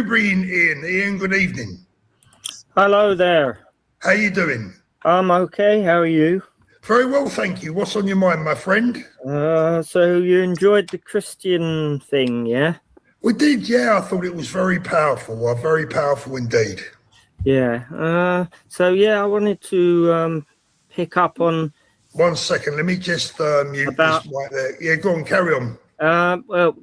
Bring Ian. Ian, good evening. Hello there. How you doing? I'm okay. How are you? Very well, thank you. What's on your mind, my friend? So you enjoyed the Christian thing, yeah? We did, yeah. I thought it was very powerful. Very powerful indeed. Yeah. So yeah, I wanted to pick up on. 1 second. Let me just mute this right there. Yeah, go on, carry on. Well,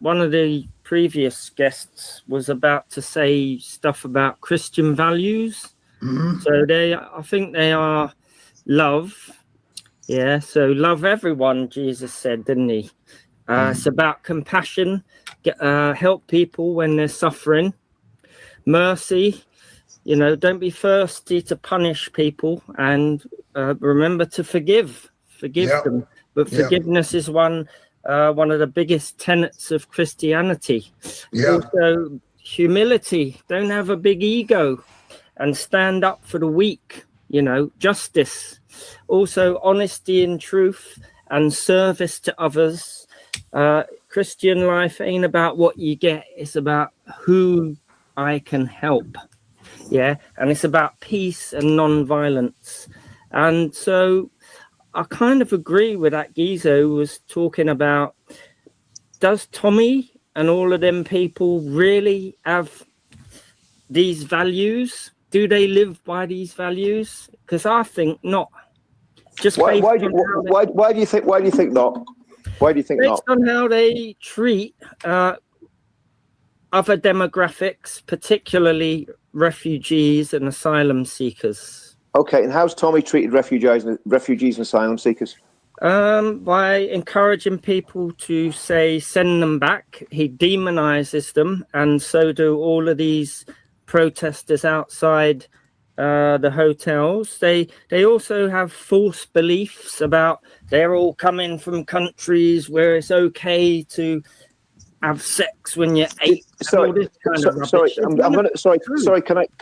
one of the previous guests was about to say stuff about Christian values. Mm-hmm. So I think they are love. Yeah. So love everyone, Jesus said, didn't he? It's about compassion, help people when they're suffering, mercy. Don't be thirsty to punish people, and remember to forgive them. But forgiveness is one of the biggest tenets of Christianity. Also, humility. Don't have a big ego, and stand up for the weak. Justice. Also, honesty and truth, and service to others. Christian life ain't about what you get; it's about who I can help. Yeah, and it's about peace and non-violence. And so I kind of agree with that geezer who was talking about, does Tommy and all of them people really have these values? Do they live by these values? Because I think not. Just why do you think not? Why do you think not? Based on how they treat other demographics, particularly refugees and asylum seekers. Okay, and how's Tommy treated refugees and asylum seekers? By encouraging people to send them back. He demonizes them, and so do all of these protesters outside the hotels. They also have false beliefs about they're all coming from countries where it's okay to have sex when you're 8. Sorry. Can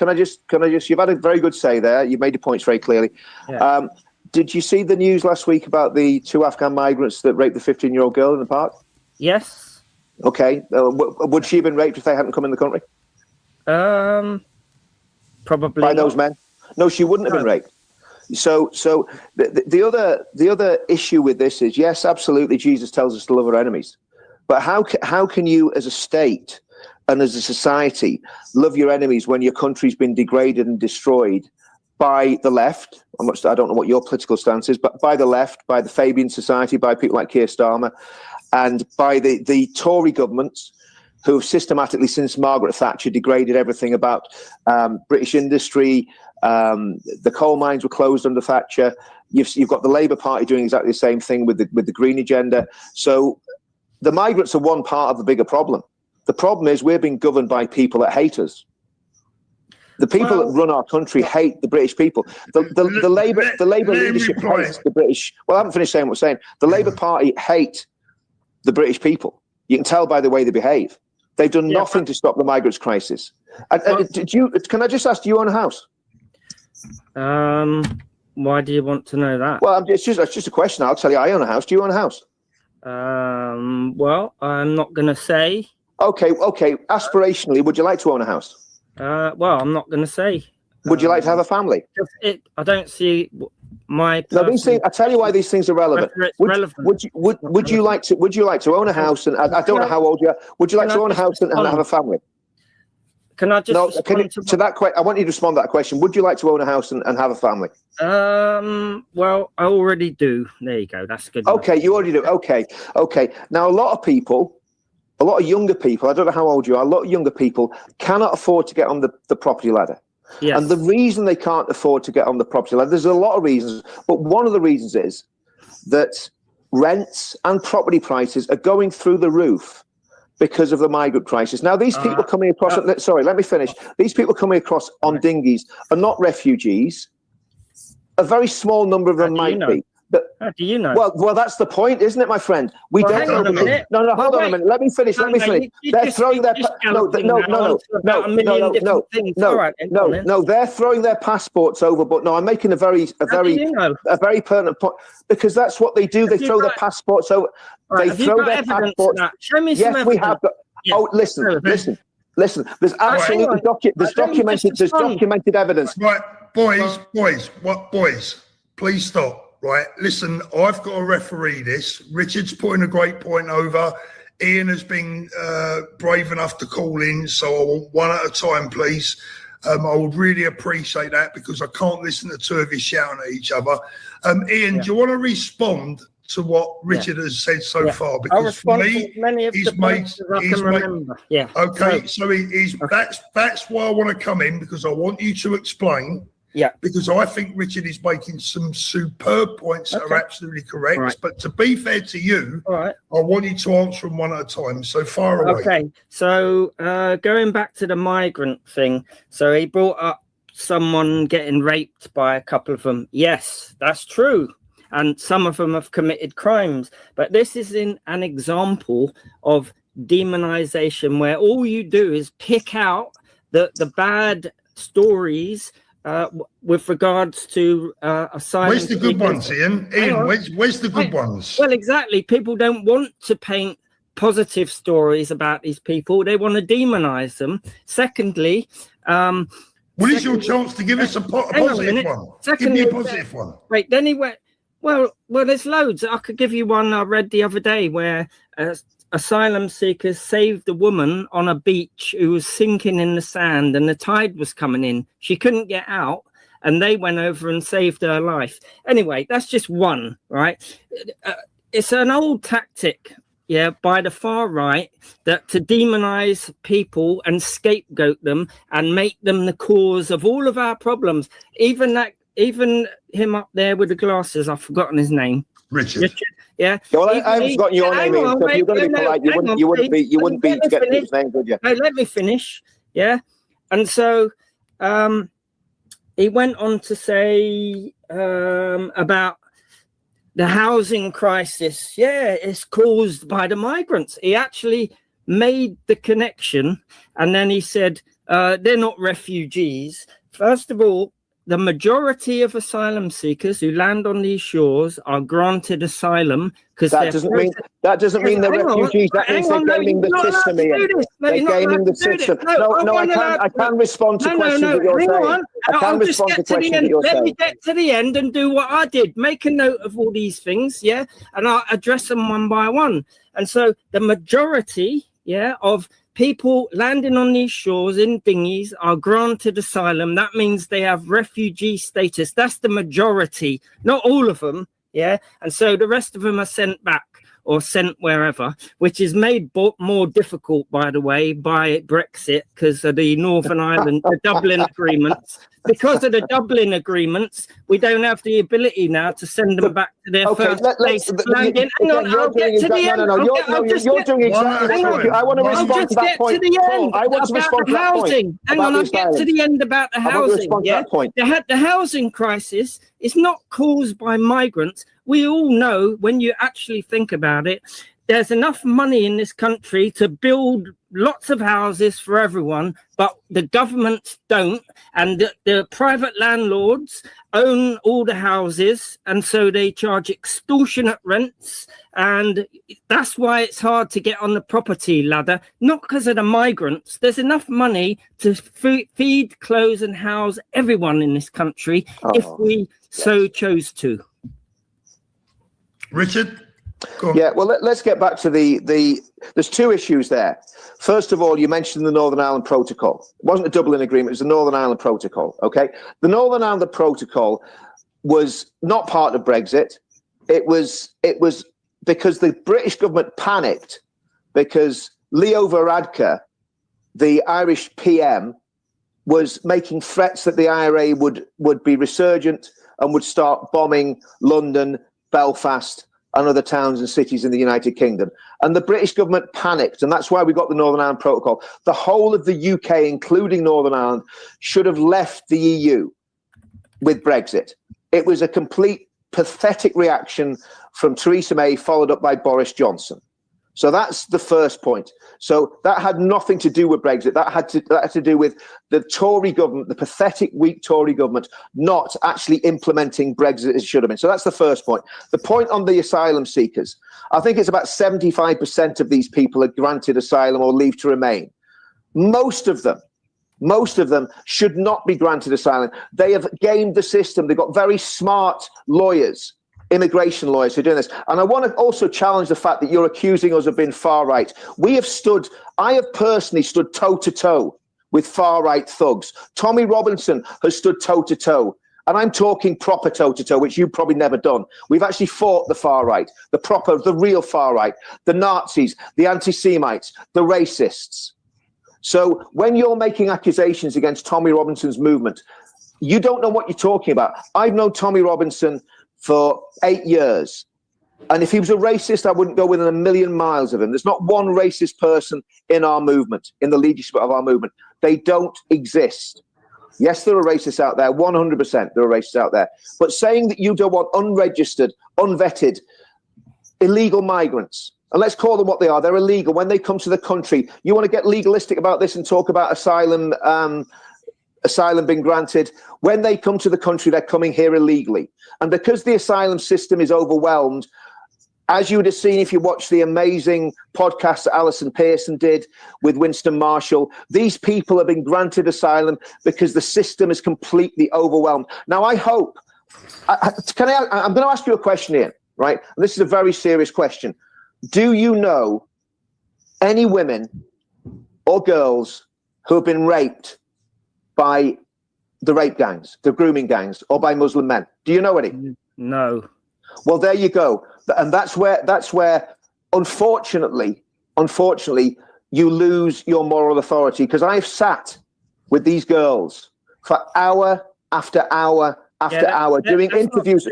I just? You've had a very good say there. You've made your points very clearly. Yeah. Did you see the news last week about the 2 Afghan migrants that raped the 15-year-old girl in the park? Yes. Okay. Would she have been raped if they hadn't come in the country? Probably by those men. No, she wouldn't have been raped. So the other issue with this is, yes, absolutely, Jesus tells us to love our enemies. But how can you, as a state and as a society, love your enemies when your country's been degraded and destroyed by the left? I don't know what your political stance is, but by the left, by the Fabian Society, by people like Keir Starmer, and by the Tory governments who have systematically, since Margaret Thatcher, degraded everything about British industry. The coal mines were closed under Thatcher. You've got the Labour Party doing exactly the same thing with the green agenda. So the migrants are one part of the bigger problem. The problem is we're being governed by people that hate us. The people that run our country hate the British people. The Labour leadership hates the British. Well, I haven't finished saying what I'm saying. The Labour Party hate the British people. You can tell by the way they behave. They've done nothing to stop the migrants crisis. Can I just ask, do you own a house? Why do you want to know that? Well, it's just a question. I'll tell you, I own a house. Do you own a house? Well, I'm not going to say. Okay. Aspirationally, would you like to own a house? Well, I'm not going to say. Would you like to have a family? I don't see my. No, these things. I tell you why these things are relevant. Would you like to own a house? And I don't know how old you are. Would you like to own a house and have a family? Can I just to that question? I want you to respond to that question. Would you like to own a house and have a family? Well, I already do. There you go. That's good. Okay, you already do. Okay. Now, a lot of younger people, I don't know how old you are, a lot of younger people cannot afford to get on the property ladder. Yes. And the reason they can't afford to get on the property ladder, there's a lot of reasons, but one of the reasons is that rents and property prices are going through the roof because of the migrant crisis. Now, these people coming across, sorry, let me finish. These people coming across on dinghies are not refugees. A very small number of them might be. But, how do you know? Well, that's the point, isn't it, my friend? We don't know. No, hold on a minute. Let me finish. They're throwing their they're throwing their passports over. But no, I'm making a very pertinent point, because that's what they do. They throw their passports over. They throw their passports. Show me some evidence. Yes, we have. Oh, listen. Listen, there's absolutely documented evidence. Right, boys, please stop. Right, listen, I've got to referee this. Richard's putting a great point over. Ian has been brave enough to call in, so I want one at a time, please. I would really appreciate that because I can't listen to two of you shouting at each other. Ian, do you want to respond to what Richard has said so far? Because for me, he's made. Yeah. Okay, so he's that's why I want to come in, because I want you to explain. Yeah. Because I think Richard is making some superb points that are absolutely correct. Right. But to be fair to you, I want you to answer them one at a time. So far away. Okay. So going back to the migrant thing. So he brought up someone getting raped by a couple of them. Yes, that's true. And some of them have committed crimes. But this is an example of demonization where all you do is pick out the bad stories with regards to asylum. Where's the good ones, Ian? Where's the good ones? Well, exactly. People don't want to paint positive stories about these people. They want to demonize them. Secondly, well, it's your chance to give us a positive one. Give me a positive one. Right, then he went, well, there's loads. I could give you one I read the other day where asylum seekers saved a woman on a beach who was sinking in the sand and the tide was coming in. She couldn't get out and they went over and saved her life. Anyway, that's just one, right? It's an old tactic, by the far right, that to demonize people and scapegoat them and make them the cause of all of our problems. Even him up there with the glasses, I've forgotten his name. Richard. Yeah, well, I haven't forgotten your name. So if you're going to be polite, you wouldn't be forgetting his name, would you? No, let me finish. Yeah, and so he went on to say about the housing crisis. Yeah, it's caused by the migrants. He actually made the connection, and then he said they're not refugees. First of all, the majority of asylum seekers who land on these shores are granted asylum because that doesn't mean they're refugees. That means they're gaming the system. They're gaming the system. I can respond to questions that you're saying. I can respond to questions that you're saying. Let me get to the end and do what I did. Make a note of all these things, and I'll address them one by one. And so the majority, of people landing on these shores in dinghies are granted asylum. That means they have refugee status. That's the majority, not all of them. And so the rest of them are sent back or sent wherever, which is made more difficult, by the way, by Brexit because of the Northern Ireland, the Dublin agreements. Because of the Dublin agreements, we don't have the ability now to send them back to their first place of landing. Hang on, I'll get to the end. You're doing exactly. I want to respond to that point. I want to respond to that point. Hang on, I'll get to the end about the housing. The housing crisis is not caused by migrants. We all know, when you actually think about it, there's enough money in this country to build lots of houses for everyone, but the governments don't, and the private landlords own all the houses, and so they charge extortionate rents, and that's why it's hard to get on the property ladder, not because of the migrants. There's enough money to feed, clothe, and house everyone in this country if we so chose to. Richard? Yeah, well, let's get back to there's two issues there. First of all, you mentioned the Northern Ireland Protocol. It wasn't a Dublin Agreement, it was the Northern Ireland Protocol, okay? The Northern Ireland Protocol was not part of Brexit. It was because the British government panicked because Leo Varadkar, the Irish PM, was making threats that the IRA would be resurgent and would start bombing London, Belfast, and other towns and cities in the United Kingdom. And the British government panicked, and that's why we got the Northern Ireland Protocol. The whole of the UK, including Northern Ireland, should have left the EU with Brexit. It was a complete pathetic reaction from Theresa May, followed up by Boris Johnson. So that's the first point. So that had nothing to do with Brexit. That had to do with the Tory government, the pathetic, weak Tory government, not actually implementing Brexit as it should have been. So that's the first point. The point on the asylum seekers, I think it's about 75% of these people are granted asylum or leave to remain. most of them should not be granted asylum. They have gamed the system. They've got very smart lawyers, immigration lawyers who are doing this. And I want to also challenge the fact that you're accusing us of being far right. I have personally stood toe to toe with far right thugs. Tommy Robinson has stood toe to toe. And I'm talking proper toe to toe, which you've probably never done. We've actually fought the far right, the real far right, the Nazis, the anti-Semites, the racists. So when you're making accusations against Tommy Robinson's movement, you don't know what you're talking about. I've known Tommy Robinson for 8 years. And if he was a racist, I wouldn't go within a million miles of him. There's not one racist person in our movement, in the leadership of our movement. They don't exist. Yes, there are racists out there, 100% there are racists out there. But saying that you don't want unregistered, unvetted, illegal migrants, and let's call them what they are, they're illegal. When they come to the country, you want to get legalistic about this and talk about asylum being granted. When they come to the country, they're coming here illegally. And because the asylum system is overwhelmed, as you would have seen if you watched the amazing podcast that Alison Pearson did with Winston Marshall, these people have been granted asylum because the system is completely overwhelmed. Now, I hope, I'm going to ask you a question here, right? And this is a very serious question. Do you know any women or girls who have been raped by the rape gangs, the grooming gangs, or by Muslim men? Do you know any? No. Well, there you go. And that's where unfortunately, you lose your moral authority. Because I've sat with these girls for hour after hour after hour doing interviews.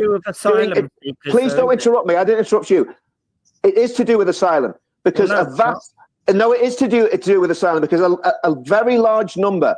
Please don't interrupt me. I didn't interrupt you. It is to do with asylum because it is to do with asylum because a very large number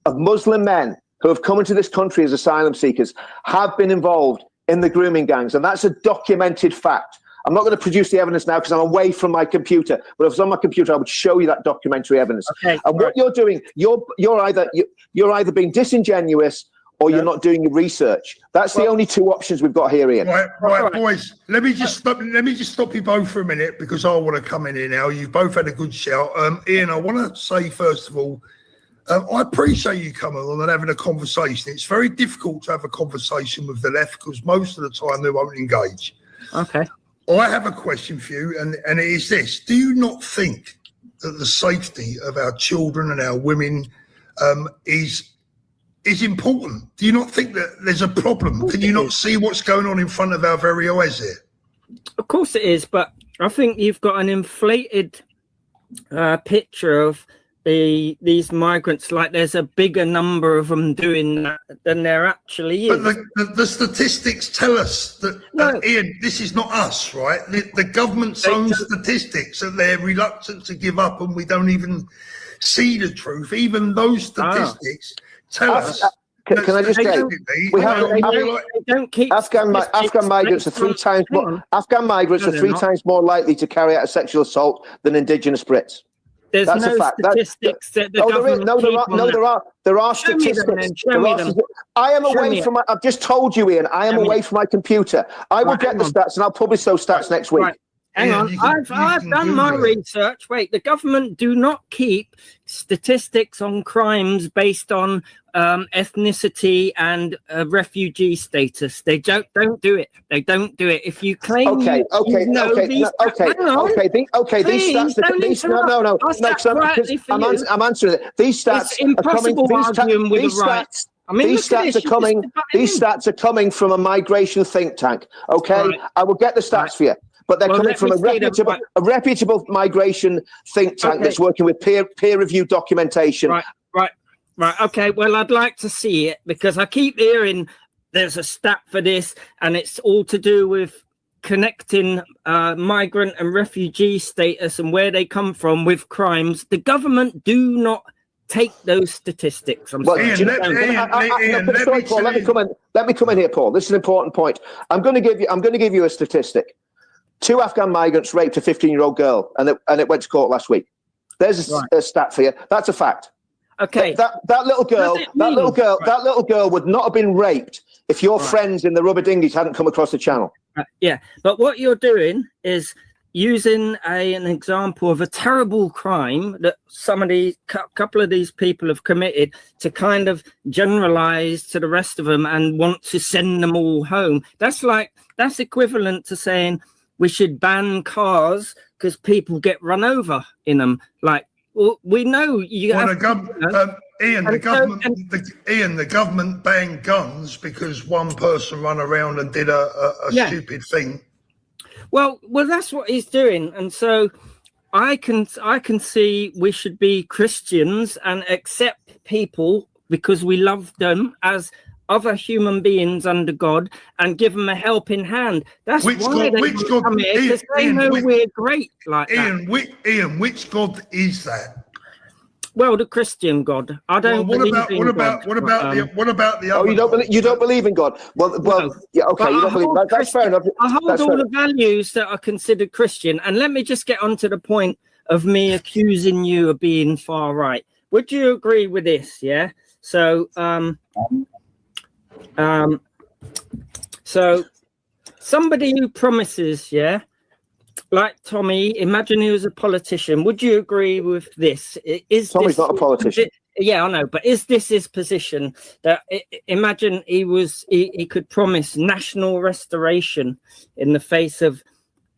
of Muslim men who have come into this country as asylum seekers have been involved in the grooming gangs, and that's a documented fact. I'm not going to produce the evidence now because I'm away from my computer, but if it's on my computer, I would show you that documentary evidence. Okay, and what you're doing, you're either being disingenuous or you're not doing your research. That's the only two options we've got here, Ian. Right, boys. Let me just stop you both for a minute because I want to come in here now. You've both had a good shout. Ian, I want to say first of all, I appreciate you coming on and having a conversation. It's very difficult to have a conversation with the left because most of the time they won't engage. Okay. I have a question for you, and it is this. Do you not think that the safety of our children and our women is important? Do you not think that there's a problem? Can you not see what's going on in front of our very eyes here? Of course it is, but I think you've got an inflated picture of these migrants, like there's a bigger number of them doing that than there actually is. But the statistics tell us that, Ian, this is not us, right? The government's own statistics that they're reluctant to give up and we don't even see the truth. Even those statistics tell us. Can I just say, we don't keep Afghan migrants are three times more likely to carry out a sexual assault than indigenous Brits. There's no statistics that the government there are statistics. I am away from I've just told you, Ian, I am away from my computer. I will get the stats and I'll publish those stats next week. Right. Hang on, I've done my research. Wait, the government do not keep statistics on crimes based on ethnicity and refugee status. They don't do it. They don't do it. If you claim these stats, I'm answering it. These stats These stats are coming from a migration think tank. Okay, right. I will get the stats for you. But they're coming from a reputable migration think tank that's working with peer-reviewed documentation. Right. Okay. Well, I'd like to see it because I keep hearing there's a stat for this, and it's all to do with connecting migrant and refugee status and where they come from with crimes. The government do not take those statistics. Let me come in here, Paul. This is an important point. I'm going to give you a statistic. 2 Afghan migrants raped a 15-year-old girl, and it went to court last week. There's a stat for you. That's a fact. Okay. That little girl would not have been raped if your friends in the rubber dinghies hadn't come across the channel. Yeah, but what you're doing is using an example of a terrible crime that couple of these people have committed to kind of generalize to the rest of them and want to send them all home. That's equivalent to saying we should ban cars because people get run over in them. Like, well, we know you have Ian, the government banned guns because one person ran around and did a stupid thing. Well, that's what he's doing, and so I can see we should be Christians and accept people because we love them as other human beings under God and give them a helping hand. That's why they come here, because they know we're great like that. Ian, which God is that? Well, the Christian God. I don't. What about the other? Oh, you don't believe in God. Well, no. Yeah, okay. You don't believe. That's fair enough. I hold all the values that are considered Christian, and let me just get on to the point of me accusing you of being far right. Would you agree with this? Yeah. So, so somebody who promises, yeah. Like Tommy, imagine he was a politician. Would you agree with this? Tommy's not a politician. Yeah, I know, but is this his position? That imagine he could promise national restoration in the face of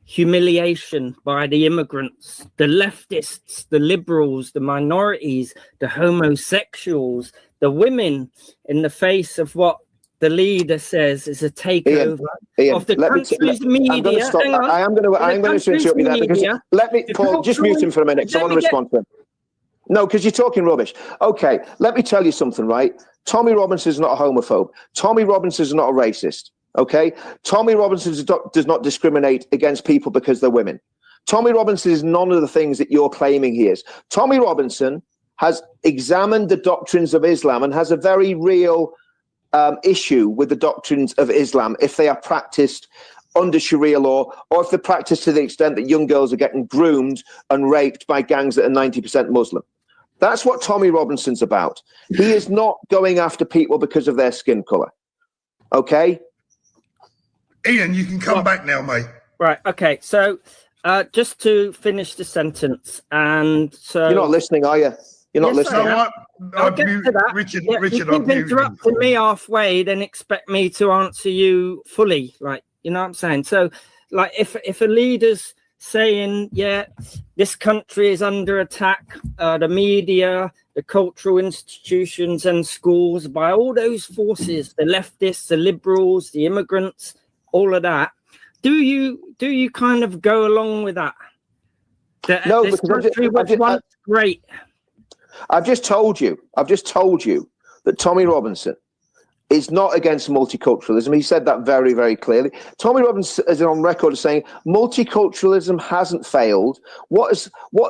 humiliation by the immigrants, the leftists, the liberals, the minorities, the homosexuals, the women, in the face of what the leader says is a takeover of the country's media. I'm going to stop. I'm going to interrupt you there because let me, Paul, just mute him for a minute because I want to respond to him. No, because you're talking rubbish. Okay, let me tell you something, right? Tommy Robinson is not a homophobe. Tommy Robinson is not a racist. Okay, Tommy Robinson does not discriminate against people because they're women. Tommy Robinson is none of the things that you're claiming he is. Tommy Robinson has examined the doctrines of Islam and has a very real issue with the doctrines of Islam if they are practiced under Sharia law, or if they're practiced to the extent that young girls are getting groomed and raped by gangs that are 90% Muslim. That's what Tommy Robinson's about. He is not going after people because of their skin color. Okay? Ian, you can come back now, mate. Right, okay. So just to finish the sentence, and so... You're not listening, are you? You're not listening. I'll get to that. Richard, I've interrupted me halfway, then expect me to answer you fully. Like, you know what I'm saying? So, like, if a leader's saying, yeah, this country is under attack, the media, the cultural institutions and schools, by all those forces, the leftists, the liberals, the immigrants, all of that, do you kind of go along with that? No, this because country was once great. I've just told you that Tommy Robinson is not against multiculturalism. He said that very, very clearly. Tommy Robinson is on record as saying multiculturalism hasn't failed. What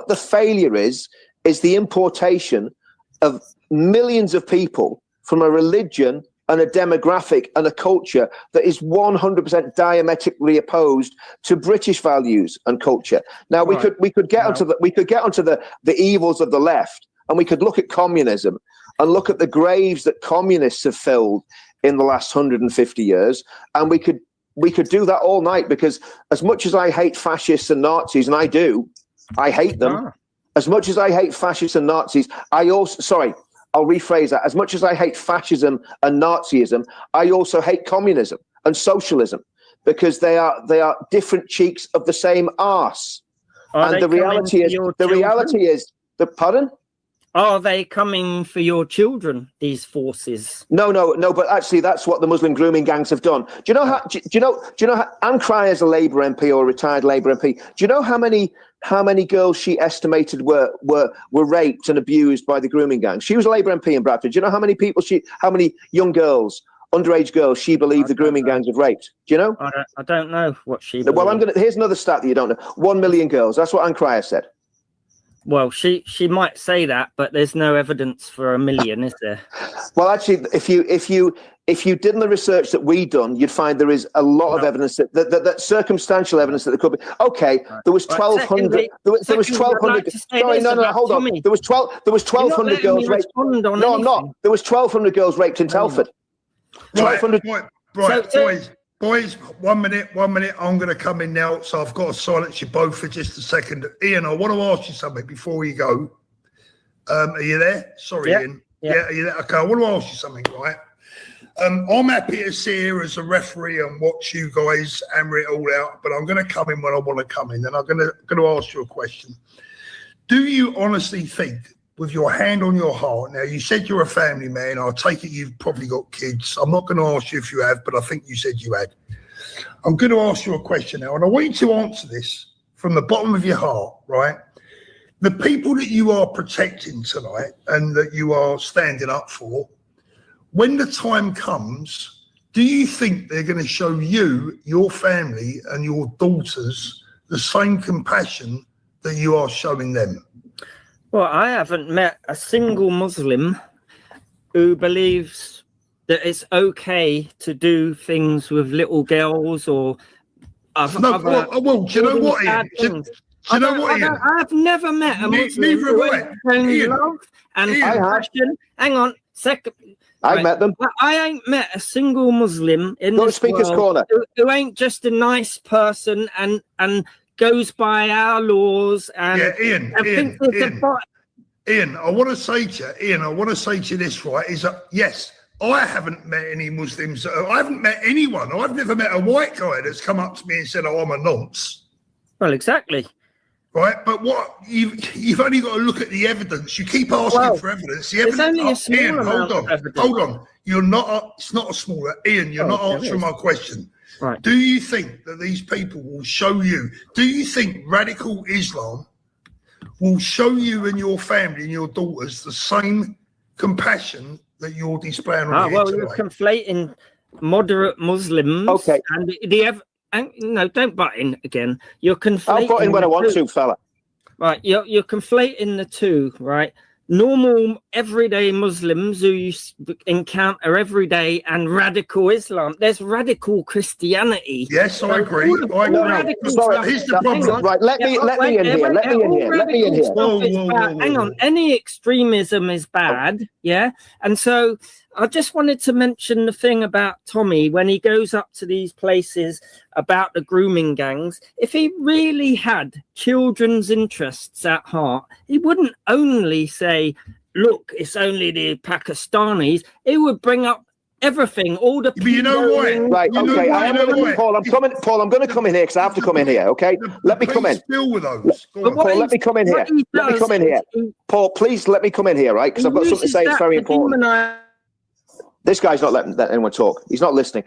the failure is the importation of millions of people from a religion and a demographic and a culture that is 100% diametrically opposed to British values and culture. Now we could get onto the evils of the left, and we could look at communism and look at the graves that communists have filled in the last 150 years. And we could do that all night, because as much as I hate fascists and Nazis, and I hate them, as much as I hate fascists and Nazis, I'll rephrase that. As much as I hate fascism and Nazism, I also hate communism and socialism, because they are different cheeks of the same arse. And the reality is, pardon? Are they coming for your children, these forces? No, but actually that's what the Muslim grooming gangs have done. Do you know how Anne Cryer is a Labour MP or a retired Labour MP? Do you know how many girls she estimated were raped and abused by the grooming gangs? She was a Labour MP in Bradford. Do you know how many young girls, underage girls, she believed the grooming gangs have raped? Do you know? I don't know what she believed. Well, here's another stat that you don't know. 1 million girls. That's what Anne Cryer said. Well, she might say that, but there's no evidence for 1 million, is there? Well, actually, if you did the research that we done, you'd find there is a lot of evidence that circumstantial evidence that there could be. Okay, there was 1,200. There was 1,200. Sorry, no, hold on. There was 1,200 girls raped. No, I'm not. There was 1,200 girls raped in Telford. Right, boys. Boys, 1 minute. I'm going to come in now, so I've got to silence you both for just a second. Ian, I want to ask you something before you go. Are you there? Sorry, Yeah. Ian. Yeah. Are you there? Okay, I want to ask you something, right? I'm happy to sit here as a referee and watch you guys hammer it all out, but I'm going to come in when I want to come in, and I'm going to ask you a question. Do you honestly think, with your hand on your heart, now you said you're a family man, I take it you've probably got kids. I'm not going to ask you if you have, but I think you said you had. I'm going to ask you a question now, and I want you to answer this from the bottom of your heart, right? The people that you are protecting tonight and that you are standing up for, when the time comes, do you think they're going to show you, your family and your daughters the same compassion that you are showing them? Well, I haven't met a single Muslim who believes that it's okay to do things with little girls or other. No, well, do you know what, Ian? Do you know what, Ian? I've never met a Muslim Neither who have has shown love and compassion. Hang on, second. I've met them. I ain't met a single Muslim in this Speaker's world Corner. who ain't just a nice person and goes by our laws and Ian, I want to say to you this, right, is that, yes, I haven't met any Muslims. I haven't met anyone. I've never met a white guy that's come up to me and said, oh, I'm a nonce. Well, exactly. Right, but what you've only got to look at the evidence. You keep asking for evidence. The evidence. Only a small Ian, amount of evidence. Hold on. You're not. It's not a smaller. Ian, you're not answering my question. Right. Do you think that these people will show you? Do you think radical Islam will show you and your family and your daughters the same compassion that you're displaying on here tonight? You're conflating moderate Muslims. Okay. And no, don't butt in again. You're conflating. I'll butt in when I want to, fella. Right, you're conflating the two, right? Normal, everyday Muslims who you encounter every day and radical Islam. There's radical Christianity. Yes, I agree. Here's the problem. Right, let me in here. Hang on. Any extremism is bad, yeah? And so I just wanted to mention the thing about Tommy when he goes up to these places about the grooming gangs. If he really had children's interests at heart, he wouldn't only say, look, it's only the Pakistanis. He would bring up everything, all the people. You know why? Right, okay. Paul, I'm going to come in here because I have to come in here, okay? Let me come in. Deal with those. Paul, let me come in here. Paul, please let me come in here, right? Because I've got something to say. It's very important. This guy's not letting anyone talk. He's not listening.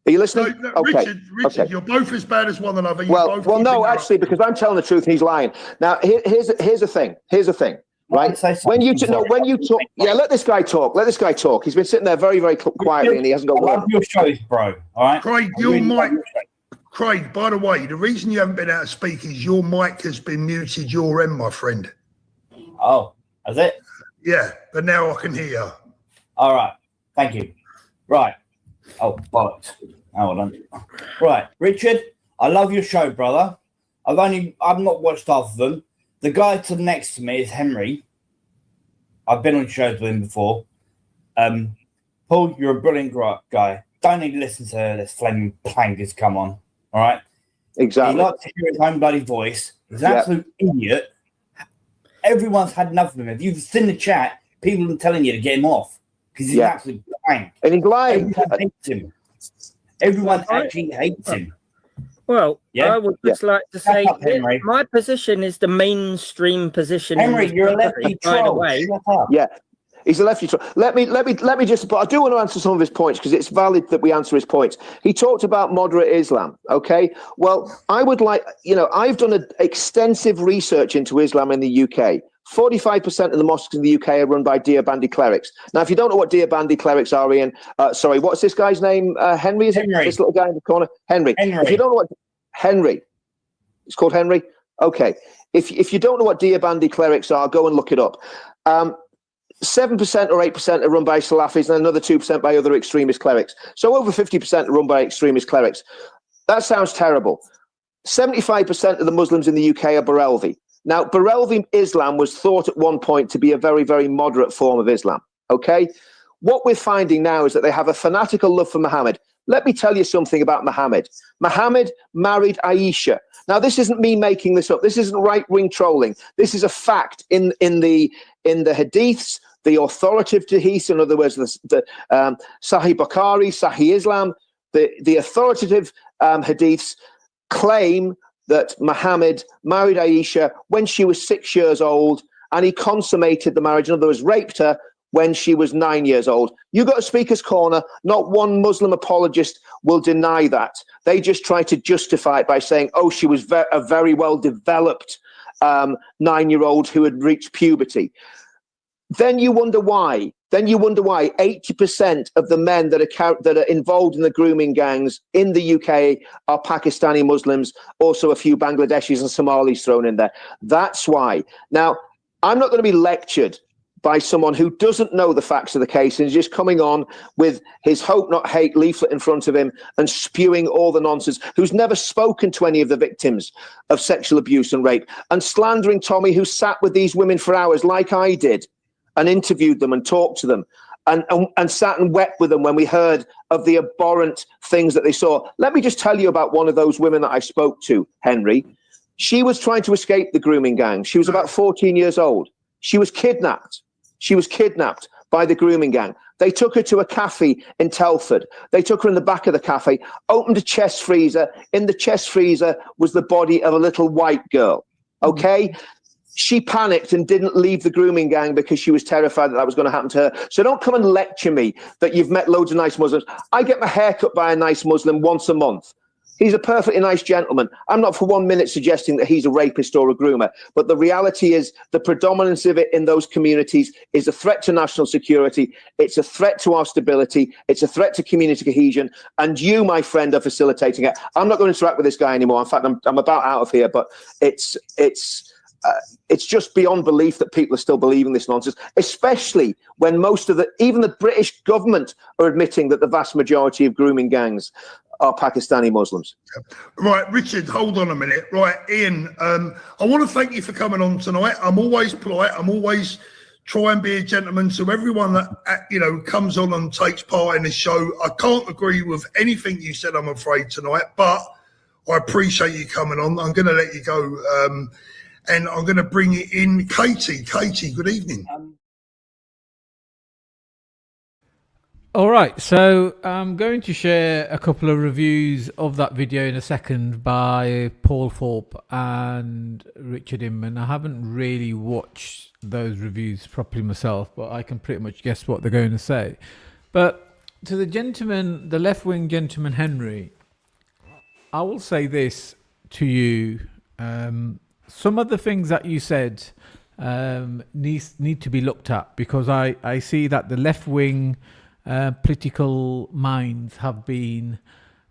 Are you listening? No, okay. Richard, you're both as bad as one another. Well, no, actually, because I'm telling the truth and he's lying. Now, here's the thing. Right? When you talk, let this guy talk. He's been sitting there very, very quietly and he hasn't got one. Your shows, bro. All right, Craig, Craig, by the way, the reason you haven't been able to speak is your mic has been muted your end, my friend. Oh, is it? Yeah, but now I can hear you. All right. Thank you. Right. Oh, bollocks. Hold on. Right. Richard, I love your show, brother. I've not watched half of them. The guy to the next to me is Henry. I've been on shows with him before. Paul, you're a brilliant guy. Don't need to listen to this flaming plankers come on. All right? Exactly. He likes to hear his own bloody voice. He's an absolute idiot. Everyone's had enough of him. If you've seen the chat, people are telling you to get him off. Because he's absolutely blank. And he's lying. Everyone hates him. Everyone actually hates him. Well, I would just like to say my position is the mainstream position. Henry, you're a lefty troll. Yeah, he's a lefty troll. Let me just. But I do want to answer some of his points because it's valid that we answer his points. He talked about moderate Islam. Okay, well, I would like. I've done extensive research into Islam in the UK. 45% of the mosques in the UK are run by Deobandi clerics. Now, if you don't know what Deobandi clerics are, Ian, sorry, what's this guy's name? Henry, is it? This little guy in the corner? Henry. If you don't know what Henry, it's called Henry. If you don't know what Deobandi clerics are, go and look it up. 7% or 8% are run by Salafis and another 2% by other extremist clerics. So over 50% are run by extremist clerics. That sounds terrible. 75% of the Muslims in the UK are Barelvi. Now, Barelvi Islam was thought at one point to be a very, very moderate form of Islam. Okay? What we're finding now is that they have a fanatical love for Muhammad. Let me tell you something about Muhammad. Muhammad married Aisha. Now, this isn't me making this up. This isn't right-wing trolling. This is a fact in the hadiths, the authoritative hadiths, in other words, the Sahih Bukhari, Sahih Islam, the authoritative hadiths claim that Muhammad married Aisha when she was 6 years old, and he consummated the marriage, in other words, raped her when she was 9 years old. You got a Speaker's Corner, not one Muslim apologist will deny that. They just try to justify it by saying, oh, she was a very well-developed 9-year-old who had reached puberty. Then you wonder why. 80% of the men that are involved in the grooming gangs in the UK are Pakistani Muslims, also a few Bangladeshis and Somalis thrown in there. That's why. Now, I'm not going to be lectured by someone who doesn't know the facts of the case and is just coming on with his hope not hate leaflet in front of him and spewing all the nonsense, who's never spoken to any of the victims of sexual abuse and rape, and slandering Tommy, who sat with these women for hours like I did and interviewed them and talked to them and sat and wept with them when we heard of the abhorrent things that they saw. Let me just tell you about one of those women that I spoke to, Henry. She was trying to escape the grooming gang. She was about 14 years old. She was kidnapped. She was kidnapped by the grooming gang. They took her to a cafe in Telford. They took her in the back of the cafe, opened a chest freezer. In the chest freezer was the body of a little white girl. Okay? She panicked and didn't leave the grooming gang because she was terrified that was going to happen to her. So don't come and lecture me that you've met loads of nice Muslims. I get my hair cut by a nice Muslim once a month. He's a perfectly nice gentleman. I'm not for 1 minute suggesting that he's a rapist or a groomer, but the reality is the predominance of it in those communities is a threat to national security. It's a threat to our stability. It's a threat to community cohesion. And you, my friend, are facilitating it. I'm not going to interact with this guy anymore. In fact, I'm about out of here, but it's just beyond belief that people are still believing this nonsense, especially when even the British government are admitting that the vast majority of grooming gangs are Pakistani Muslims. Right, Richard, hold on a minute. Right, Ian, I want to thank you for coming on tonight. I'm always polite. I'm always try and be a gentleman to everyone that, comes on and takes part in the show. I can't agree with anything you said, I'm afraid, tonight, but I appreciate you coming on. I'm going to let you go. And I'm going to bring in Katie. Katie, good evening. All right, so I'm going to share a couple of reviews of that video in a second by Paul Thorpes and Richard Inman. I haven't really watched those reviews properly myself, but I can pretty much guess what they're going to say. But to the gentleman, the left-wing gentleman Henry, I will say this to you. Some of the things that you said need to be looked at, because I see that the left-wing political minds have been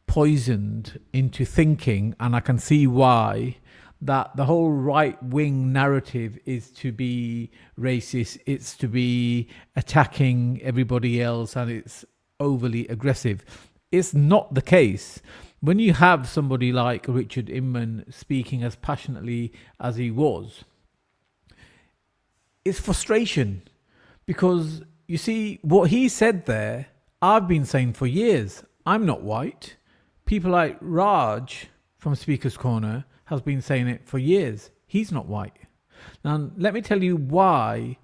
poisoned into thinking, and I can see why, that the whole right-wing narrative is to be racist, it's to be attacking everybody else, and it's overly aggressive. It's not the case. When you have somebody like Richard Inman speaking as passionately as he was, it's frustration, because you see, what he said there, I've been saying for years. I'm not white. People like Raj from Speaker's Corner has been saying it for years. He's not white. Now, let me tell you why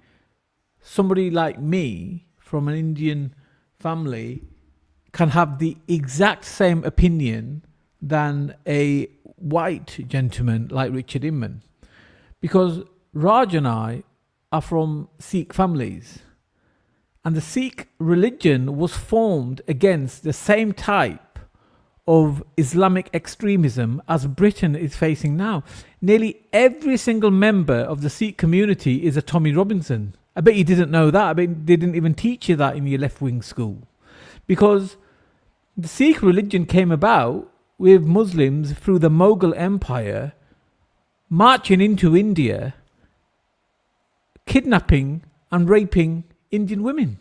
somebody like me from an Indian family can have the exact same opinion than a white gentleman like Richard Inman. Because Raj and I are from Sikh families. And the Sikh religion was formed against the same type of Islamic extremism as Britain is facing now. Nearly every single member of the Sikh community is a Tommy Robinson. I bet you didn't know that. I bet they didn't even teach you that in your left-wing school. Because the Sikh religion came about with Muslims through the Mughal Empire marching into India, kidnapping and raping Indian women.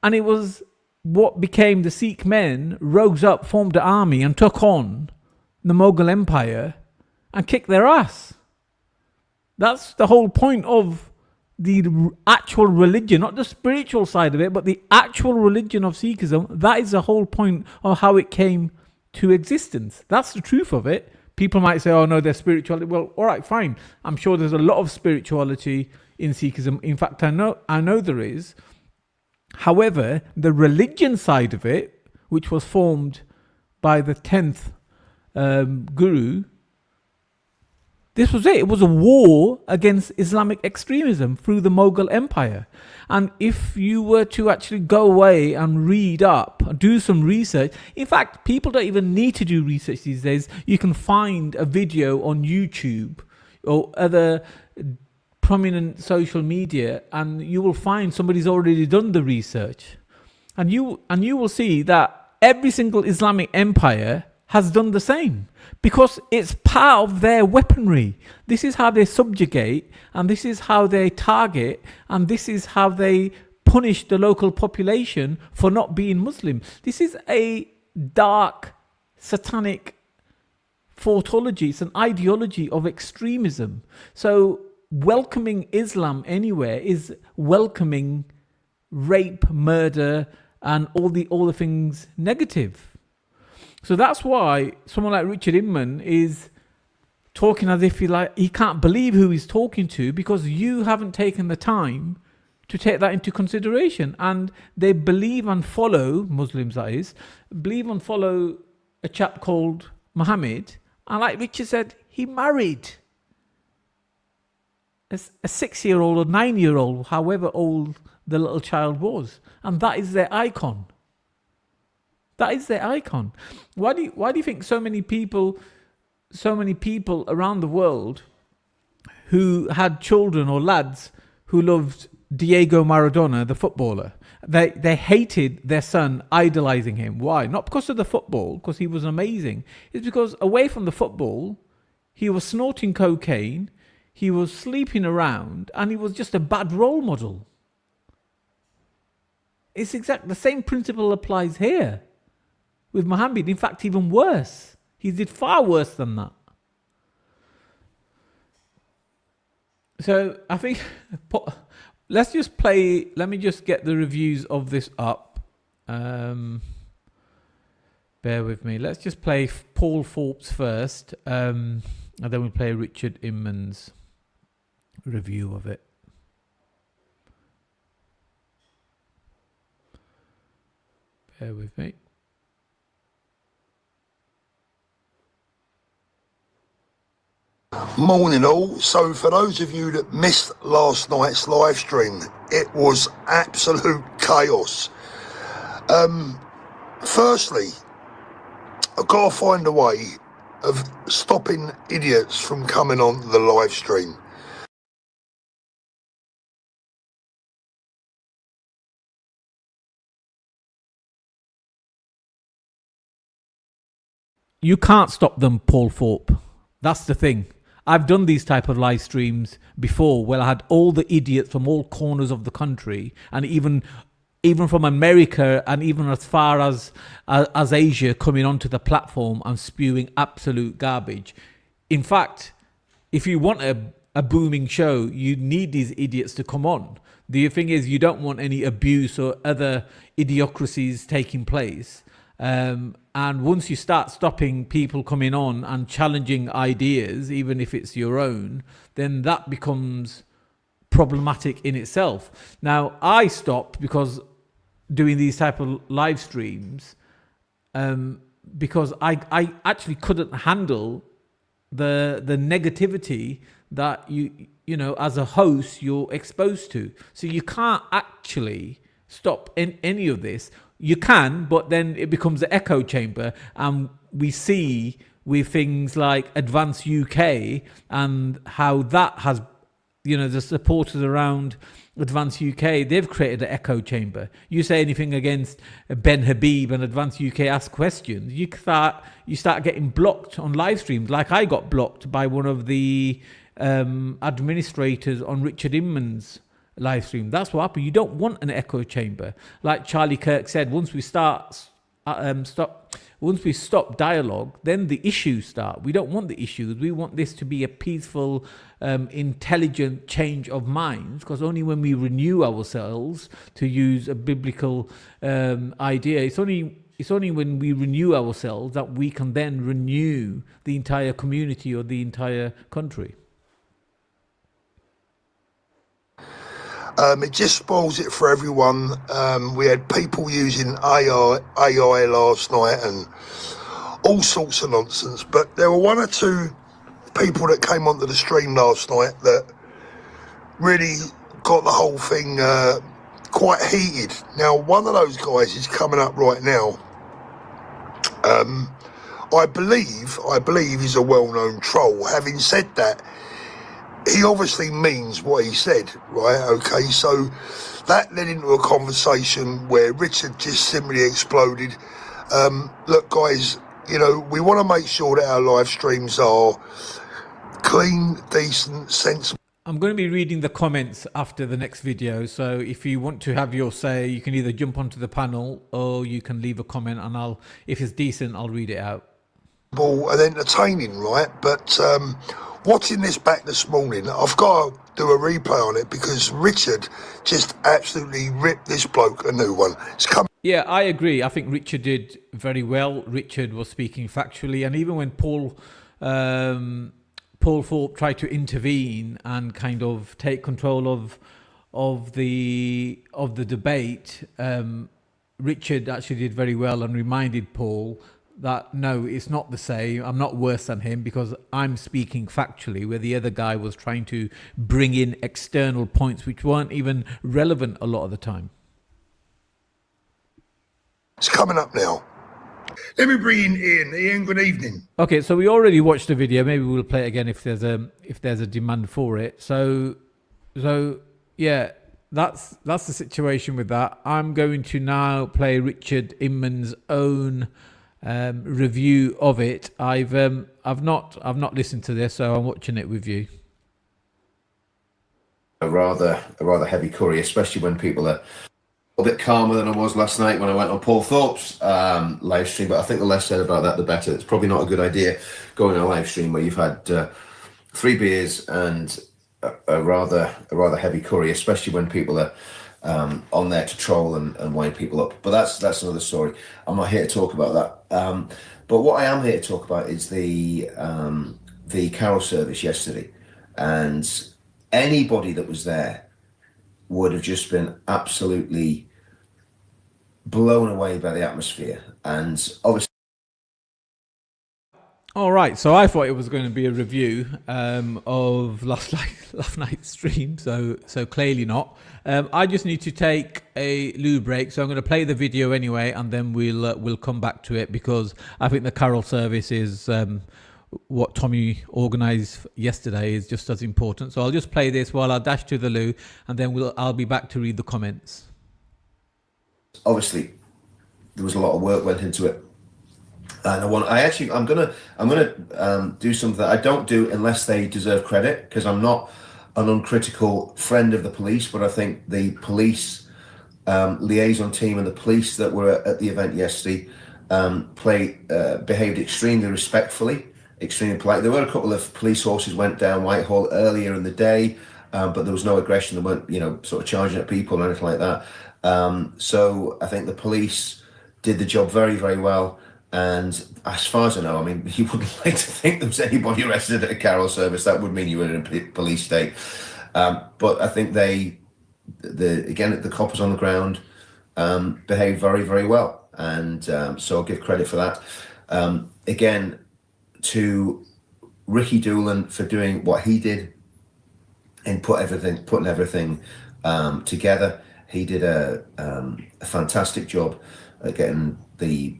And it was what became the Sikh men rose up, formed an army and took on the Mughal Empire and kicked their ass. That's the whole point of the actual religion, not the spiritual side of it, but the actual religion of Sikhism. That is the whole point of how it came to existence. That's the truth of it. People might say, oh no, there's spirituality. Well, all right, fine. I'm sure there's a lot of spirituality in Sikhism. In fact, I know there is. However, the religion side of it, which was formed by the 10th Guru, this was it. It was a war against Islamic extremism through the Mughal Empire. And if you were to actually go away and read up, do some research, in fact, people don't even need to do research these days. You can find a video on YouTube or other prominent social media, and you will find somebody's already done the research. And you will see that every single Islamic empire has done the same, because it's part of their weaponry. This is how they subjugate, and this is how they target, and this is how they punish the local population for not being Muslim. This is a dark, satanic tautology. It's an ideology of extremism. So welcoming Islam anywhere is welcoming rape, murder, and all the things negative. So that's why someone like Richard Inman is talking as if he can't believe who he's talking to, because you haven't taken the time to take that into consideration. And they believe and follow, Muslims that is, believe and follow a chap called Muhammad. And like Richard said, he married a 6-year-old or 9-year-old, however old the little child was. And that is their icon. That is their icon. Why do you think so many people around the world who had children or lads who loved Diego Maradona, the footballer, they hated their son idolizing him? Why? Not because of the football, because he was amazing. It's because away from the football, he was snorting cocaine, he was sleeping around, and he was just a bad role model. It's exactly the same principle applies here with Muhammad. In fact, even worse. He did far worse than that. So I think let me just get the reviews of this up. Bear with me. Let's just play Paul Thorpes first, and then we'll play Richard Inman's review of it. Bear with me. Morning all. So for those of you that missed last night's live stream, it was absolute chaos. Firstly, I've got to find a way of stopping idiots from coming on the live stream. You can't stop them, Paul Thorpe. That's the thing. I've done these type of live streams before where I had all the idiots from all corners of the country, and even from America and even as far as Asia, coming onto the platform and spewing absolute garbage. In fact, if you want a booming show, you need these idiots to come on. The thing is, you don't want any abuse or other idiocracies taking place. And once you start stopping people coming on and challenging ideas, even if it's your own, then that becomes problematic in itself. Now, I stopped because doing these type of live streams, because I actually couldn't handle the negativity that you know as a host you're exposed to. So you can't actually stop any of this. You can, but then it becomes an echo chamber, and we see with things like Advance UK and how that has, the supporters around Advance UK, they've created an echo chamber. You say anything against Ben Habib and Advance UK ask questions, you start getting blocked on live streams, like I got blocked by one of the administrators on Richard Inman's live stream. That's what happened. You don't want an echo chamber. Like Charlie Kirk said, once we start stop dialogue, then the issues start. We don't want the issues. We want this to be a peaceful, intelligent change of minds, because only when we renew ourselves, to use a biblical idea, it's only when we renew ourselves that we can then renew the entire community or the entire country. It just spoils it for everyone. We had people using AI last night and all sorts of nonsense, but there were one or two people that came onto the stream last night that really got the whole thing quite heated. Now, one of those guys is coming up right now. I believe he's a well-known troll. Having said that, he obviously means what he said, right? Okay, so that led into a conversation where Richard just simply exploded. Look, guys, you know, we want to make sure that our live streams are clean, decent, sensible. I'm going to be reading the comments after the next video, so if you want to have your say, you can either jump onto the panel or you can leave a comment, and if it's decent, I'll read it out. And entertaining, right? But watching this back this morning, I've got to do a replay on it because Richard just absolutely ripped this bloke a new one. It's coming. Yeah, I agree. I think Richard did very well. Richard was speaking factually, and even when Paul Thorpe tried to intervene and kind of take control of the debate, Richard actually did very well and reminded Paul that no, it's not the same. I'm not worse than him because I'm speaking factually, where the other guy was trying to bring in external points which weren't even relevant a lot of the time. It's coming up now. Let me bring in Ian. Ian, good evening. Okay, so we already watched the video. Maybe we'll play it again if there's a demand for it. So yeah, that's the situation with that. I'm going to now play Richard Inman's own review of it. I've not listened to this, so I'm watching it with you. A rather heavy curry, especially when people are a bit calmer than I was last night when I went on Paul Thorpes live stream. But I think the less said about that, the better. It's probably not a good idea going on a live stream where you've had 3 beers and a rather heavy curry, especially when people are on there to troll and wind people up. But that's another story. I'm not here to talk about that. But what I am here to talk about is the carol service yesterday, and anybody that was there would have just been absolutely blown away by the atmosphere. And obviously, all right, so I thought it was going to be a review of last night's stream, so clearly not. I just need to take a loo break, so I'm going to play the video anyway, and then we'll come back to it, because I think the carol service is what Tommy organised yesterday is just as important. So I'll just play this while I dash to the loo, and then I'll be back to read the comments. Obviously, there was a lot of work went into it. And I'm gonna do something that I don't do unless they deserve credit, because I'm not an uncritical friend of the police, but I think the police liaison team and the police that were at the event yesterday behaved extremely respectfully, extremely polite. There were a couple of police horses went down Whitehall earlier in the day, but there was no aggression. They weren't, sort of charging at people or anything like that. So I think the police did the job very, very well. And as far as I know, I mean, you wouldn't like to think there was anybody arrested at a carol service. That would mean you were in a police state. But I think the coppers on the ground behaved very, very well. And so I'll give credit for that. Again, to Ricky Doolan for doing what he did and putting everything together. He did a fantastic job at getting the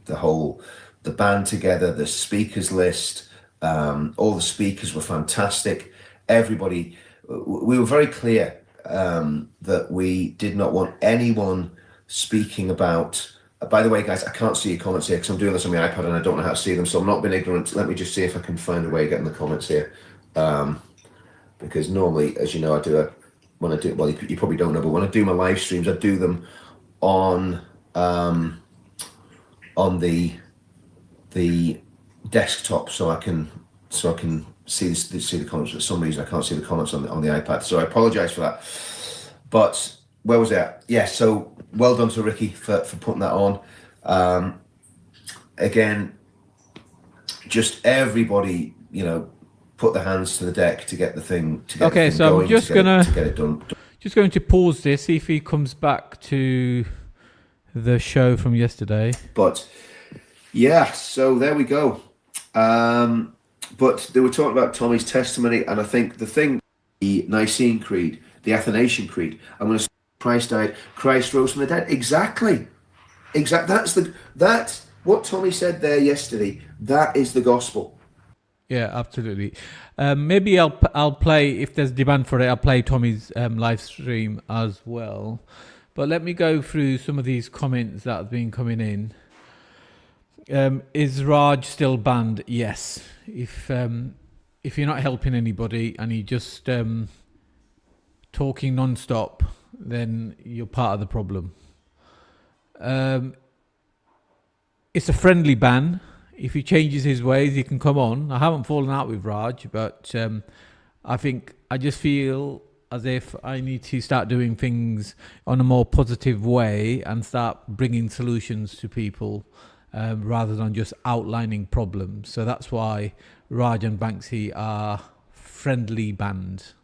band together, the speakers list, all the speakers were fantastic. Everybody, we were very clear that we did not want anyone speaking about, by the way, guys, I can't see your comments here because I'm doing this on my iPad and I don't know how to see them, so I'm not being ignorant. Let me just see if I can find a way of getting the comments here. Because normally, as you know, you probably don't know, but when I do my live streams, I do them on on the desktop so I can see the comments. For some reason I can't see the comments on the iPad, so I apologize for that. But where was that? Yeah, so well done to Ricky for putting that on. Again, just everybody, put their hands to the deck to get the thing to get Okay, the thing so going, I'm just to get it done. Just going to pause this, see if he comes back to the show from yesterday. But yeah, so there we go. But they were talking about Tommy's testimony, and I think the Nicene Creed, the Athanasian Creed, I'm going to say Christ died, Christ rose from the dead. Exactly. That's what Tommy said there yesterday. That is the gospel. Yeah, absolutely. Maybe I'll play, if there's demand for it, I'll play Tommy's live stream as well. But let me go through some of these comments that have been coming in. Is Raj still banned? Yes. If you're not helping anybody and you're just talking non-stop, then you're part of the problem. It's a friendly ban. If he changes his ways, he can come on. I haven't fallen out with Raj, but I just feel as if I need to start doing things on a more positive way and start bringing solutions to people rather than just outlining problems. So that's why Raj and Banksy are friendly banned.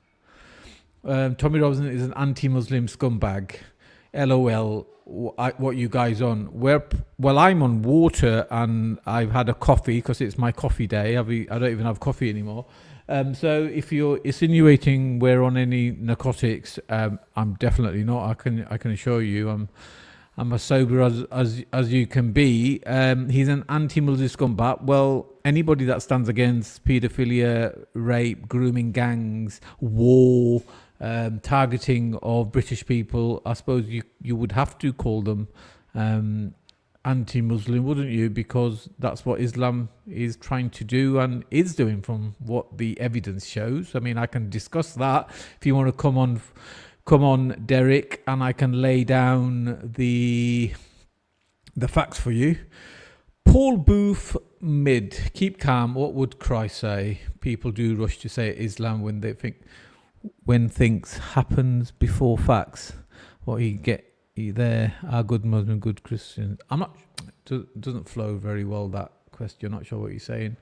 Tommy Robinson is an anti-Muslim scumbag. LOL. What you guys on? Well, I'm on water and I've had a coffee because it's my coffee day. I don't even have coffee anymore. So if you're insinuating we're on any narcotics, I'm definitely not. I can assure you, I'm as sober as you can be. He's an anti-Muslim scumbag. Well, anybody that stands against paedophilia, rape, grooming gangs, war, targeting of British people, I suppose you would have to call them anti-Muslim, wouldn't you? Because that's what Islam is trying to do and is doing from what the evidence shows. I mean, I can discuss that if you want to come on, Derek, and I can lay down the facts for you. Paul Booth mid, keep calm. What would Christ say? People do rush to say Islam when things happens before facts. What you get there are good Muslim, good Christian. Doesn't flow very well, that question. Not sure what you're saying.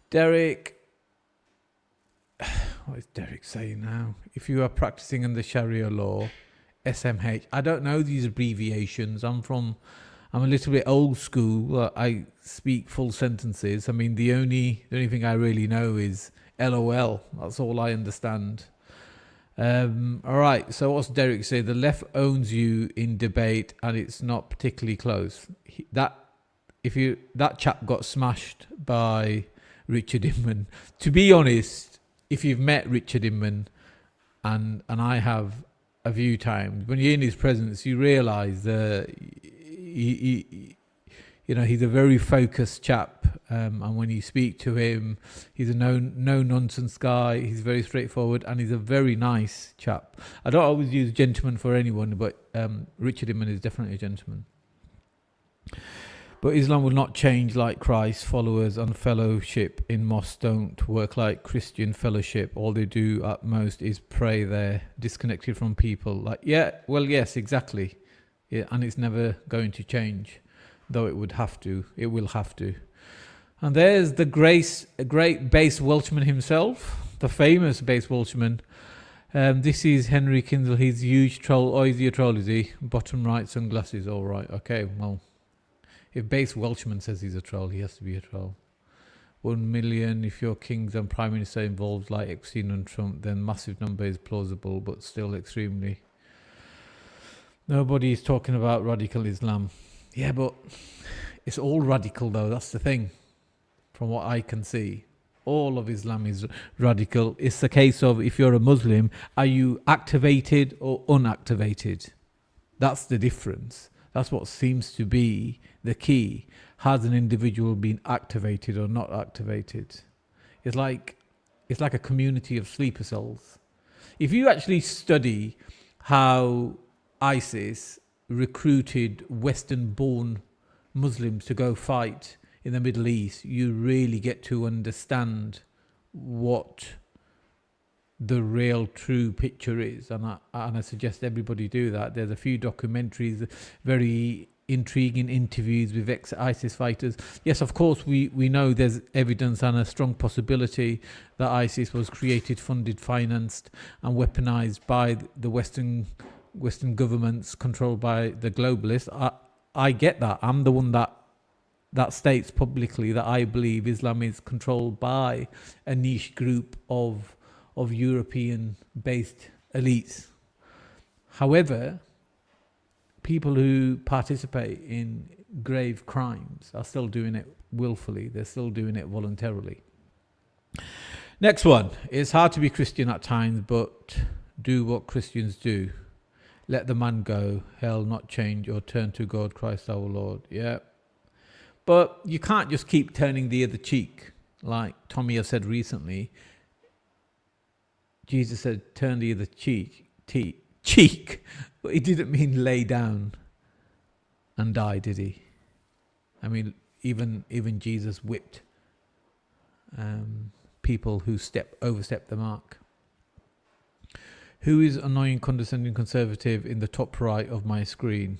Derek, what is Derek saying now? If you are practicing in the Sharia law, SMH. I don't know these abbreviations. I'm a little bit old school. I speak full sentences. I mean, the only thing I really know is LOL. That's all I understand. All right. So what's Derek say? The left owns you in debate, and it's not particularly close. That chap got smashed by Richard Inman. To be honest, if you've met Richard Inman, and I have a few times, when you're in his presence, you realise that he's a very focused chap, and when you speak to him, he's a no-nonsense guy. He's very straightforward, and he's a very nice chap. I don't always use gentleman for anyone, but Richard Inman is definitely a gentleman. But Islam will not change like Christ. Followers and fellowship in mosques don't work like Christian fellowship. All they do at most is pray there, disconnected from people. Yes, exactly. Yeah, and it's never going to change. Though it will have to. And there's the great bass Welshman himself, the famous bass Welshman. This is Henry Kindle. He's a huge troll. Oh, is he a troll, is he? Bottom right, sunglasses. All right. Okay, well, if bass Welshman says he's a troll, he has to be a troll. 1 million, if your kings and prime minister involved like Epstein and Trump, then massive number is plausible, but still extremely. Nobody is talking about radical Islam. Yeah, but it's all radical, though. That's the thing. From what I can see, all of Islam is radical. It's a case of, if you're a Muslim, are you activated or unactivated? That's the difference. That's what seems to be the key. Has an individual been activated or not activated? It's like a community of sleeper cells. If you actually study how ISIS recruited Western-born Muslims to go fight in the Middle East, you really get to understand what the real true picture is. And I suggest everybody do that. There's a few documentaries, very intriguing interviews with ex-ISIS fighters. Yes, of course, we know there's evidence and a strong possibility that ISIS was created, funded, financed and weaponized by the Western governments controlled by the globalists. I get that. I'm the one that states publicly that I believe Islam is controlled by a niche group of European-based elites. However, people who participate in grave crimes are still doing it willfully. They're still doing it voluntarily. Next one. It's hard to be Christian at times, but do what Christians do. Let the man go, hell not change, or turn to God, Christ our Lord. Yeah. But you can't just keep turning the other cheek. Like Tommy has said recently, Jesus said, turn the other cheek. But he didn't mean lay down and die, did he? I mean, even Jesus whipped people who overstepped the mark. Who is annoying, condescending, conservative in the top right of my screen?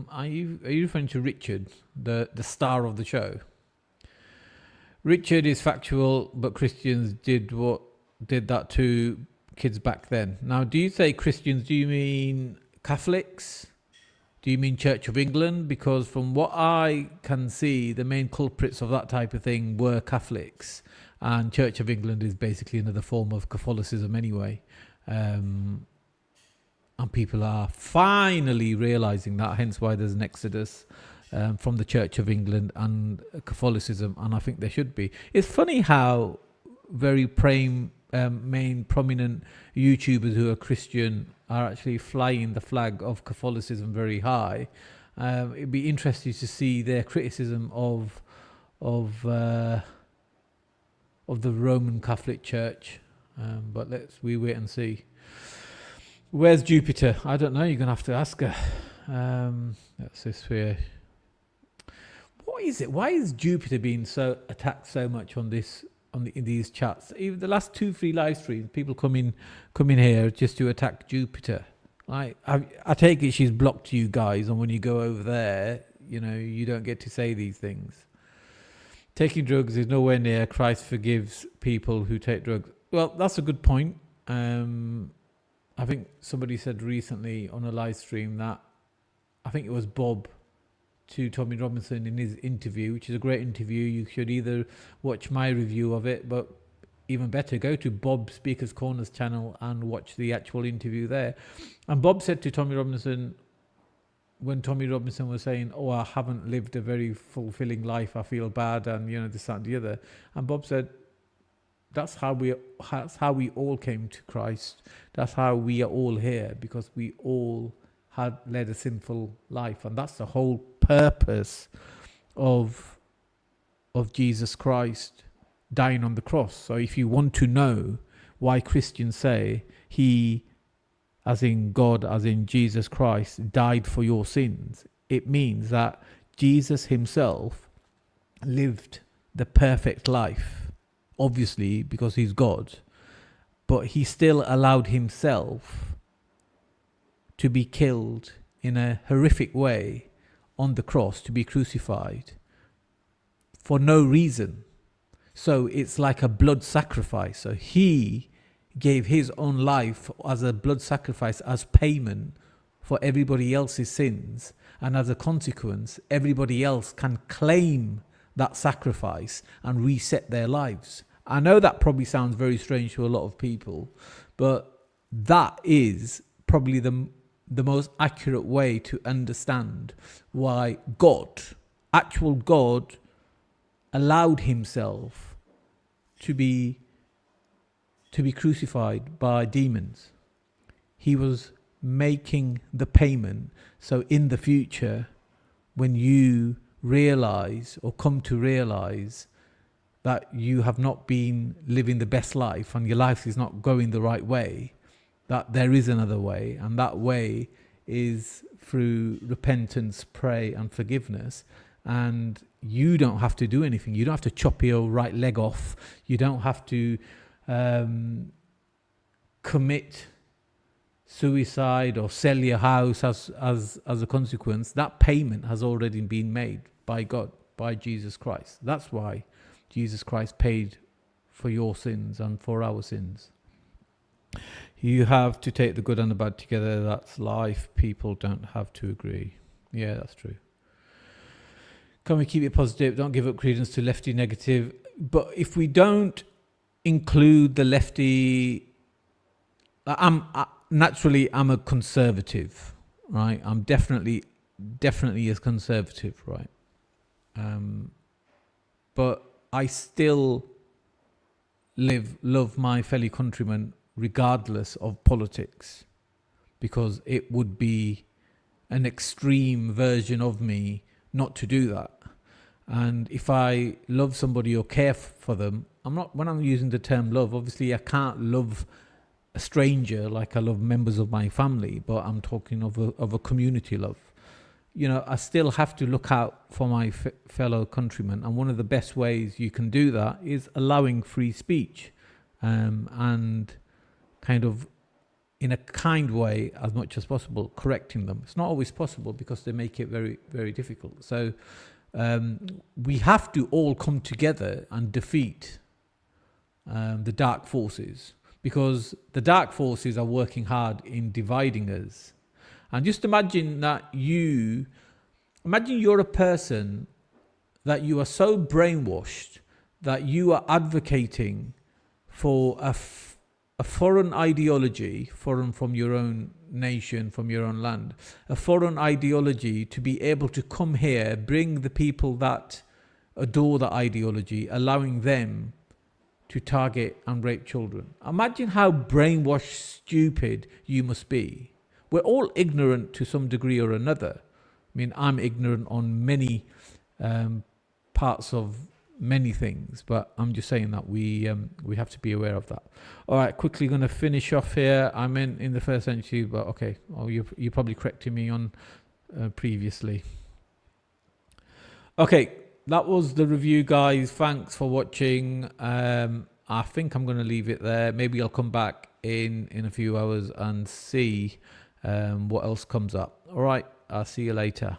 Are you referring to Richard, the star of the show? Richard is factual, but Christians did that to kids back then. Now, do you say Christians? Do you mean Catholics? Do you mean Church of England? Because from what I can see, the main culprits of that type of thing were Catholics, and Church of England is basically another form of Catholicism anyway. And people are finally realizing that, hence why there's an exodus from the Church of England and Catholicism, and I think there should be. It's funny how very main prominent YouTubers who are Christian are actually flying the flag of Catholicism very high. It'd be interesting to see their criticism of the Roman Catholic Church, but we wait and see. Where's Jupiter? I don't know. You're gonna have to ask her. That's this here. What is it? Why is Jupiter being so attacked so much in these chats? Even the last 2-3 live streams, people come in here just to attack Jupiter. Like I take it she's blocked you guys, and when you go over there, you don't get to say these things. Taking drugs is nowhere near Christ forgives people who take drugs. Well, that's a good point. I think somebody said recently on a live stream that, I think it was Bob to Tommy Robinson in his interview, which is a great interview. You should either watch my review of it, but even better, go to Bob Speaker's Corners channel and watch the actual interview there. And Bob said to Tommy Robinson, when Tommy Robinson was saying, "Oh, I haven't lived a very fulfilling life, I feel bad," and this, that, and the other, and Bob said, that's how we all came to Christ. That's how we are all here, because we all had led a sinful life, and that's the whole purpose of Jesus Christ dying on the cross. So if you want to know why Christians say he, as in God, as in Jesus Christ, died for your sins, it means that Jesus himself lived the perfect life. Obviously, because he's God, but he still allowed himself to be killed in a horrific way on the cross, to be crucified for no reason. So it's like a blood sacrifice. So he gave his own life as a blood sacrifice, as payment for everybody else's sins, and as a consequence, everybody else can claim that sacrifice and reset their lives. I know that probably sounds very strange to a lot of people, but that is probably the most accurate way to understand why God, actual God, allowed himself to be crucified by demons. He was making the payment, so in the future, when you realize or come to realize that you have not been living the best life and your life is not going the right way, that there is another way, and that way is through repentance, pray, and forgiveness. And you don't have to do anything. You don't have to chop your right leg off. You don't have to commit suicide or sell your house as a consequence. That payment has already been made by God, by Jesus Christ. That's why Jesus Christ paid for your sins and for our sins. You have to take the good and the bad together. That's life. People don't have to agree. Yeah, that's true. Can we keep it positive? Don't give up credence to lefty negative. But if we don't include the lefty, naturally I'm a conservative, right? I'm definitely a conservative, right? But I still love my fellow countrymen regardless of politics, because it would be an extreme version of me not to do that. And if I love somebody or care for them, when I'm using the term love, obviously I can't love a stranger like I love members of my family, but I'm talking of a community love. You know, I still have to look out for my fellow countrymen, and one of the best ways you can do that is allowing free speech, and kind of in a kind way as much as possible correcting them. It's not always possible because they make it very, very difficult. So we have to all come together and defeat the dark forces, because the dark forces are working hard in dividing us. And just imagine that you're a person that you are so brainwashed that you are advocating for a foreign ideology, foreign from your own nation, from your own land, a foreign ideology to be able to come here, bring the people that adore the ideology, allowing them to target and rape children. Imagine how brainwashed, stupid you must be. We're all ignorant to some degree or another. I mean, I'm ignorant on many parts of many things, but I'm just saying that we have to be aware of that. All right, quickly going to finish off here. I meant in the first century, but okay. Oh, you're probably correcting me on previously. Okay, that was the review, guys. Thanks for watching. I think I'm going to leave it there. Maybe I'll come back in a few hours and see what else comes up. All right, I'll see you later.